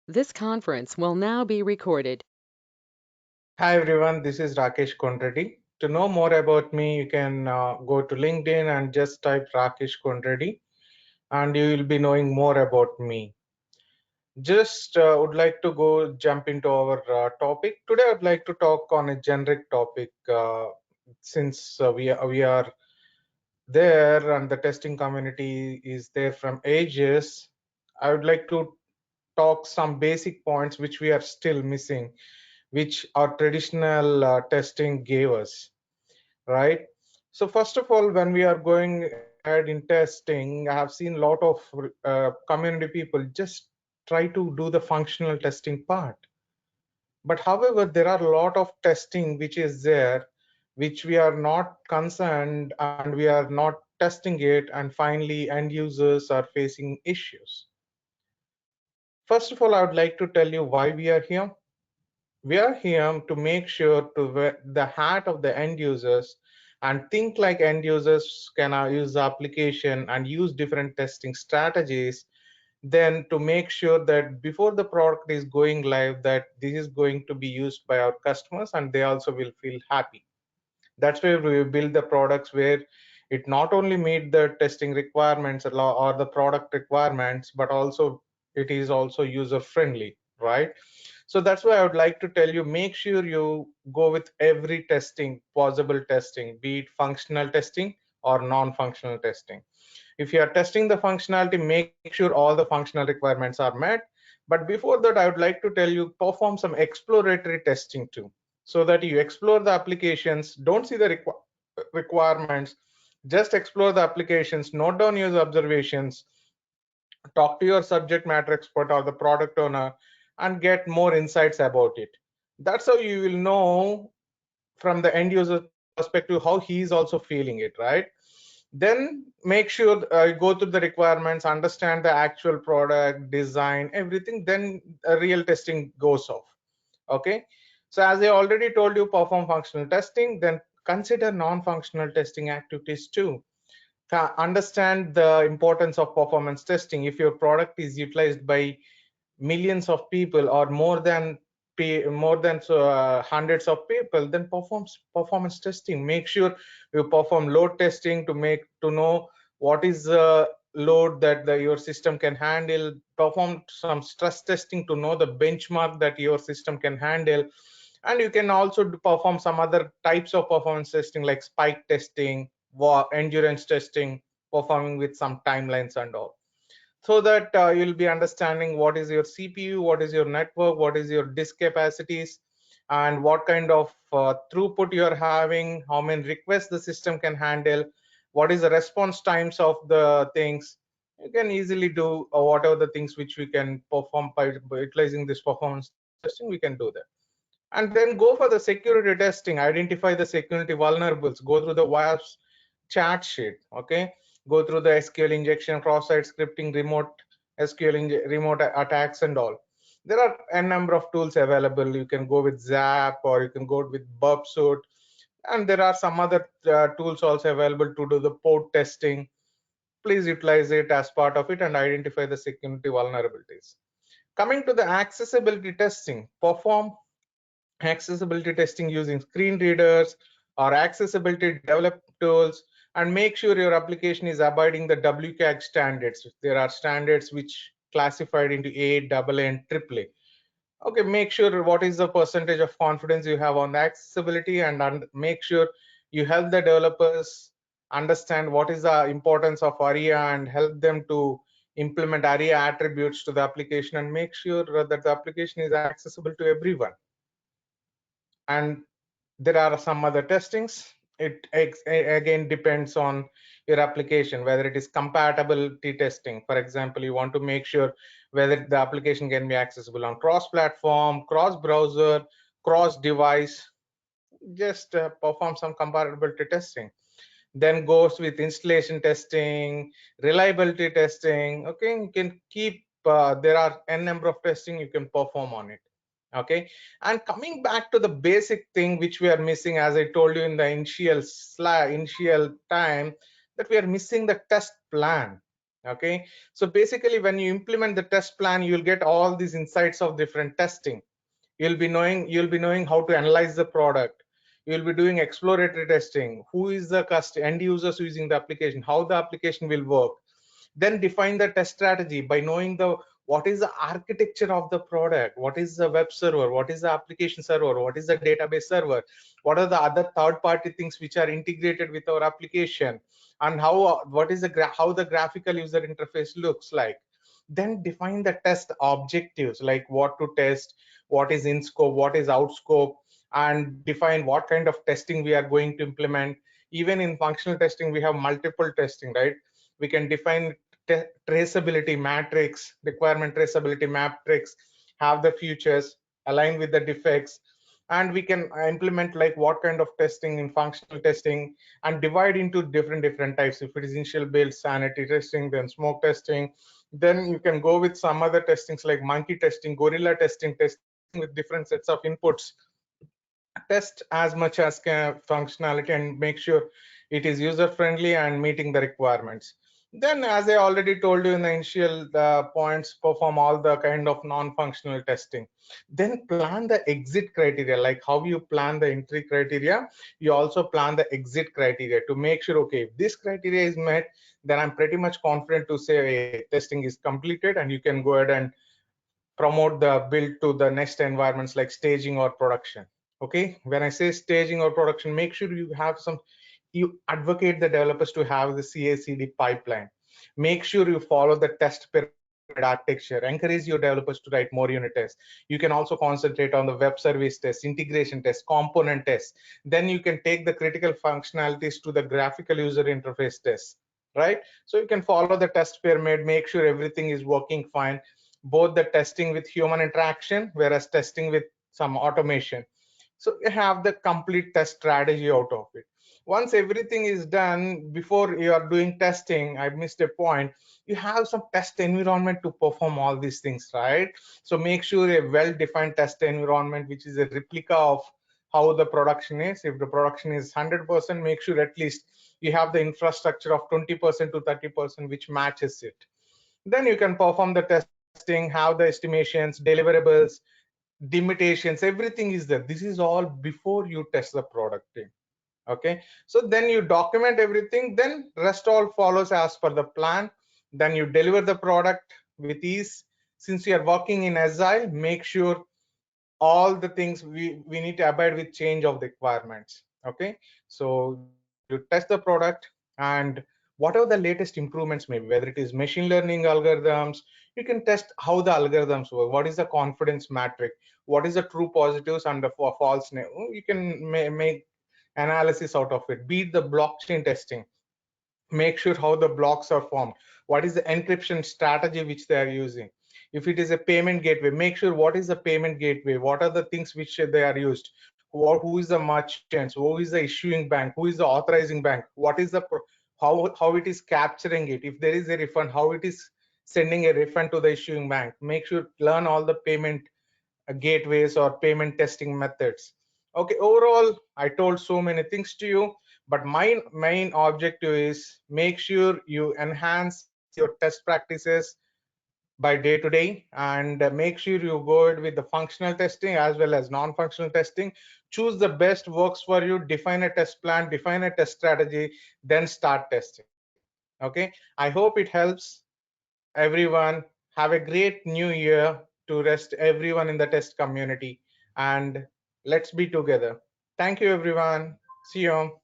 This conference will now be recorded. Hi everyone, this is Rakesh Kondreddy. To know more about me, you can go to LinkedIn and just type Rakesh Kondreddy, and you will be knowing more about me. Just would like to go jump into our topic. Today I'd like to talk on a generic topic since we are there and the testing community is there from ages. I would like to talk some basic points which we are still missing, which our traditional testing gave us, right? So first of all, when we are going ahead in testing, I have seen a lot of community people just try to do the functional testing part. But however, there are a lot of testing which is there, which we are not concerned and we are not testing it, and finally end users are facing issues. First of all, I would like to tell you why we are here. We are here to make sure to wear the hat of the end users and think like end users can use the application and use different testing strategies, then to make sure that before the product is going live, that this is going to be used by our customers and they also will feel happy. That's where we build the products where it not only meet the testing requirements or the product requirements, but also it is also user friendly, right? So that's why I would like to tell you, make sure you go with every testing, possible testing, be it functional testing or non-functional testing. If you are testing the functionality, make sure all the functional requirements are met. But before that, I would like to tell you, perform some exploratory testing too, so that you explore the applications, don't see the requirements, just explore the applications, note down your observations, talk to your subject matter expert or the product owner, and get more insights about it. That's how you will know from the end user perspective how he is also feeling it, right? Then make sure go through the requirements, understand the actual product design, everything, then real testing goes off. Okay, so as I already told you, perform functional testing, then consider non-functional testing activities too. Understand the importance of performance testing. If your product is utilized by millions of people or more than hundreds of people, then performance testing. Make sure you perform load testing to know what is the load that your system can handle. Perform some stress testing to know the benchmark that your system can handle. And you can also perform some other types of performance testing like spike testing, endurance testing, performing with some timelines and all, so that you'll be understanding what is your CPU, what is your network, what is your disk capacities, and what kind of throughput you're having, how many requests the system can handle, what is the response times of the things. You can easily do whatever the things which we can perform by utilizing this performance testing, we can do that. And then go for the security testing, identify the security vulnerables, go through the WAFs chat sheet. Okay, go through the SQL injection, cross-site scripting, remote attacks and all. There are a number of tools available. You can go with Zap or you can go with Bubsuit, and there are some other tools also available to do the port testing. Please utilize it as part of it and identify the security vulnerabilities. Coming to the accessibility testing, perform accessibility testing using screen readers or accessibility development tools, and make sure your application is abiding the WCAG standards. There are standards which classified into A, AA, and AAA. Okay, make sure what is the percentage of confidence you have on the accessibility, and make sure you help the developers understand what is the importance of ARIA and help them to implement ARIA attributes to the application and make sure that the application is accessible to everyone. And there are some other testings. It again depends on your application, whether it is compatibility testing. For example, you want to make sure whether the application can be accessible on cross-platform, cross-browser, cross-device. Just perform some compatibility testing. Then goes with installation testing, reliability testing. Okay, you can keep there are n number of testing you can perform on it. Okay, and coming back to the basic thing which we are missing, as I told you in the initial time, that we are missing the test plan. Okay, so basically when you implement the test plan, you'll get all these insights of different testing. You'll be knowing how to analyze the product. You'll be doing exploratory testing. Who is the end users using the application, how the application will work. Then define the test strategy by knowing the what is the architecture of the product, what is the web server, what is the application server, what is the database server, what are the other third party things which are integrated with our application, and what is how the graphical user interface looks like. Then define the test objectives, like what to test, what is in scope, what is out scope, and define what kind of testing we are going to implement. Even in functional testing we have multiple testing, right? We can define traceability matrix, requirement traceability matrix, have the features align with the defects, and we can implement like what kind of testing in functional testing, and divide into different types. If it is initial build, sanity testing, then smoke testing, then you can go with some other testings like monkey testing, gorilla testing, testing with different sets of inputs. Test as much as functionality and make sure it is user friendly and meeting the requirements. Then, as I already told you in the initial points, perform all the kind of non-functional testing. Then plan the exit criteria, like how you plan the entry criteria, you also plan the exit criteria to make sure, okay, if this criteria is met, then I'm pretty much confident to say, hey, testing is completed and you can go ahead and promote the build to the next environments like staging or production. Okay, when I say staging or production, make sure you advocate the developers to have the CI/CD pipeline. Make sure you follow the test pyramid architecture. Encourage your developers to write more unit tests. You can also concentrate on the web service test, integration test, component test. Then you can take the critical functionalities to the graphical user interface test, right? So you can follow the test pyramid, make sure everything is working fine, both the testing with human interaction whereas testing with some automation. So you have the complete test strategy out of it. Once everything is done, before you are doing testing, I missed a point, you have some test environment to perform all these things, right? So make sure a well-defined test environment which is a replica of how the production is. If the production is 100%, make sure at least you have the infrastructure of 20% to 30% which matches it. Then you can perform the testing, have the estimations, deliverables, limitations, everything is there. This is all before you test the product team. Okay, so then you document everything, then rest all follows as per the plan. Then you deliver the product with ease. Since you are working in agile, make sure all the things we need to abide with change of the requirements. Okay, so you test the product, and whatever the latest improvements may be, whether it is machine learning algorithms, you can test how the algorithms work, what is the confidence metric, what is the true positives and the false you can make analysis out of it. Beat the blockchain testing, make sure how the blocks are formed, what is the encryption strategy which they are using. If it is a payment gateway, make sure what is the payment gateway, what are the things which they are used, who is the merchants, who is the issuing bank, who is the authorizing bank, what is the how it is capturing it, if there is a refund, how it is sending a refund to the issuing bank. Make sure learn all the payment gateways or payment testing methods. Okay, overall I told so many things to you, but my main objective is make sure you enhance your test practices by day to day, and make sure you go ahead with the functional testing as well as non-functional testing. Choose the best works for you, define a test plan, define a test strategy, then start testing. Okay, I hope it helps everyone. Have a great new year to rest everyone in the test community, and let's be together. Thank you everyone. See you.